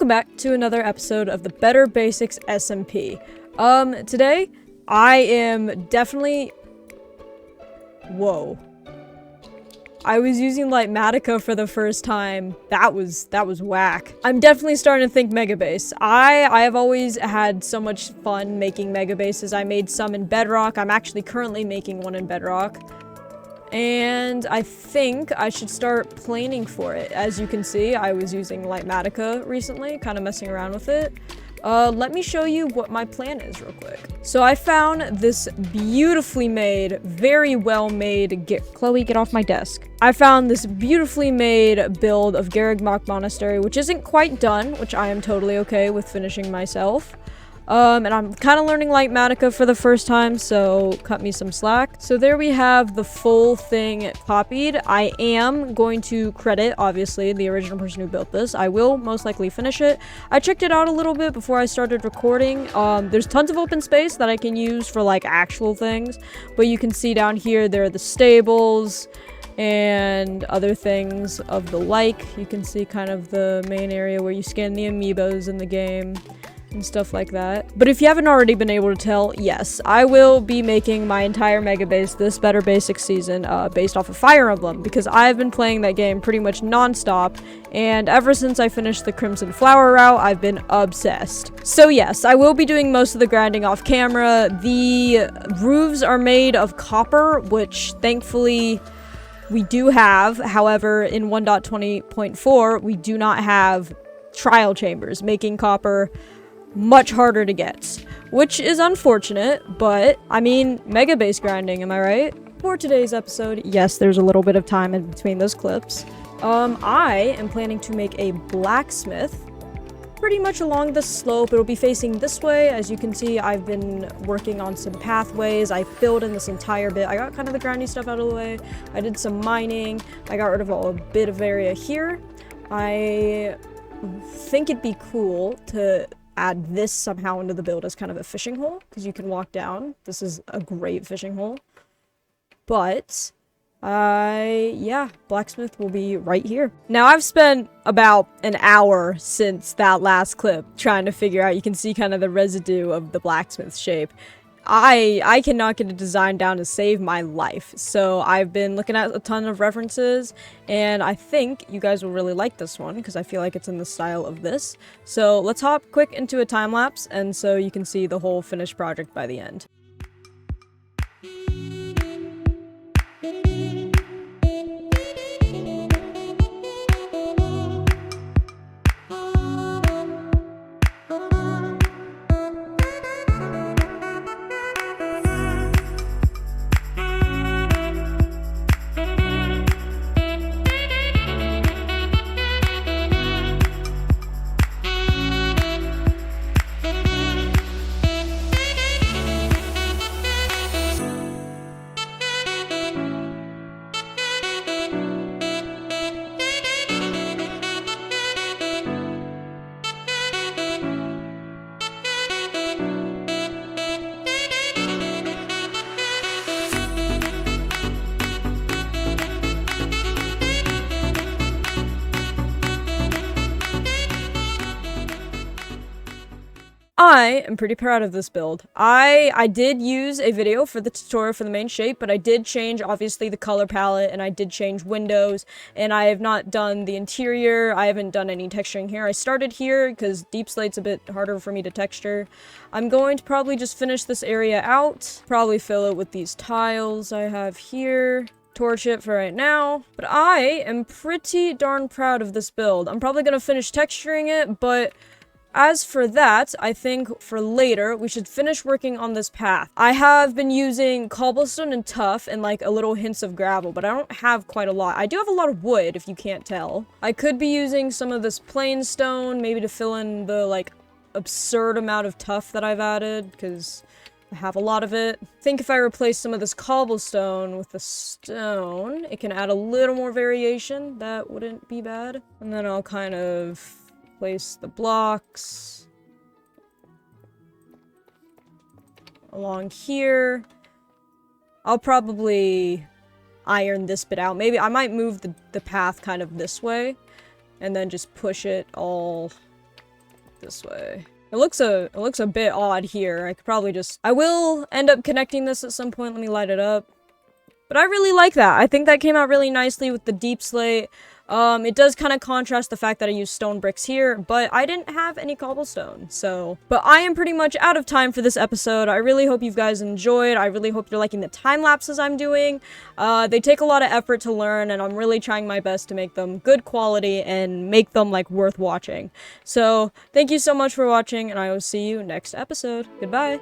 Welcome back to another episode of the Better Basics SMP. Today, I am definitely... Whoa. I was using Lightmatica for the first time. That was whack. I'm definitely starting to think Mega Base. I have always had so much fun making Mega Bases. I made some in Bedrock. I'm actually currently making one in Bedrock. And I think I should start planning for it. As you can see, I was using Lightmatica recently, kind of messing around with it. Let me show you what my plan is real quick. So I found this beautifully made, very well made, Chloe, get off my desk. I found this beautifully made build of Garreg Monastery, which isn't quite done, which I am totally okay with finishing myself. And I'm kind of learning Lightmatica for the first time, so cut me some slack. So there we have the full thing copied. I am going to credit, obviously, the original person who built this. I will most likely finish it. I checked it out a little bit before I started recording. There's tons of open space that I can use for, like, actual things. But you can see down here, there are the stables and other things of the like. You can see kind of the main area where you scan the amiibos in the game and stuff like that. But if you haven't already been able to tell, yes, I will be making my entire Mega Base this Better Basics season based off of Fire Emblem, because I've been playing that game pretty much non-stop, and ever since I finished the Crimson Flower route, I've been obsessed. So yes, I will be doing most of the grinding off camera. The roofs are made of copper, which thankfully we do have. However, in 1.20.4, we do not have trial chambers, making copper much harder to get, which is unfortunate, but I mean, Mega Base grinding, am I right? For today's episode, yes, there's a little bit of time in between those clips. I am planning to make a blacksmith pretty much along the slope. It'll be facing this way. As you can see, I've been working on some pathways. I filled in this entire bit. I got kind of the grindy stuff out of the way. I did some mining. I got rid of a bit of area here. I think it'd be cool to add this somehow into the build as kind of a fishing hole, because you can walk down. This is a great fishing hole. But yeah, blacksmith will be right here. Now, I've spent about an hour since that last clip trying to figure out, you can see kind of the residue of the blacksmith shape. I cannot get a design down to save my life, so I've been looking at a ton of references, and I think you guys will really like this one, because I feel like it's in the style of this. So let's hop quick into a time-lapse, and so you can see the whole finished project by the end. I am pretty proud of this build. I did use a video for the tutorial for the main shape, but I did change, obviously, the color palette, and I did change windows, and I have not done the interior. I haven't done any texturing here. I started here because Deep Slate's a bit harder for me to texture. I'm going to probably just finish this area out, probably fill it with these tiles I have here. Torch it for right now, but I am pretty darn proud of this build. I'm probably going to finish texturing it, but as for that, I think for later, we should finish working on this path. I have been using cobblestone and tuff and like a little hints of gravel, but I don't have quite a lot. I do have a lot of wood, if you can't tell. I could be using some of this plain stone, maybe to fill in the like absurd amount of tuff that I've added, because I have a lot of it. I think if I replace some of this cobblestone with the stone, it can add a little more variation. That wouldn't be bad. And then I'll kind of place the blocks along here. I'll probably iron this bit out. Maybe I might move the path kind of this way and then just push it all this way. It looks a bit odd here. I could probably I will end up connecting this at some point. Let me light it up. But I really like that. I think that came out really nicely with the deep slate. It does kind of contrast the fact that I used stone bricks here, but I didn't have any cobblestone, so. But I am pretty much out of time for this episode. I really hope you guys enjoyed. I really hope you're liking the time lapses I'm doing. They take a lot of effort to learn, and I'm really trying my best to make them good quality and make them, like, worth watching. So, thank you so much for watching, and I will see you next episode. Goodbye.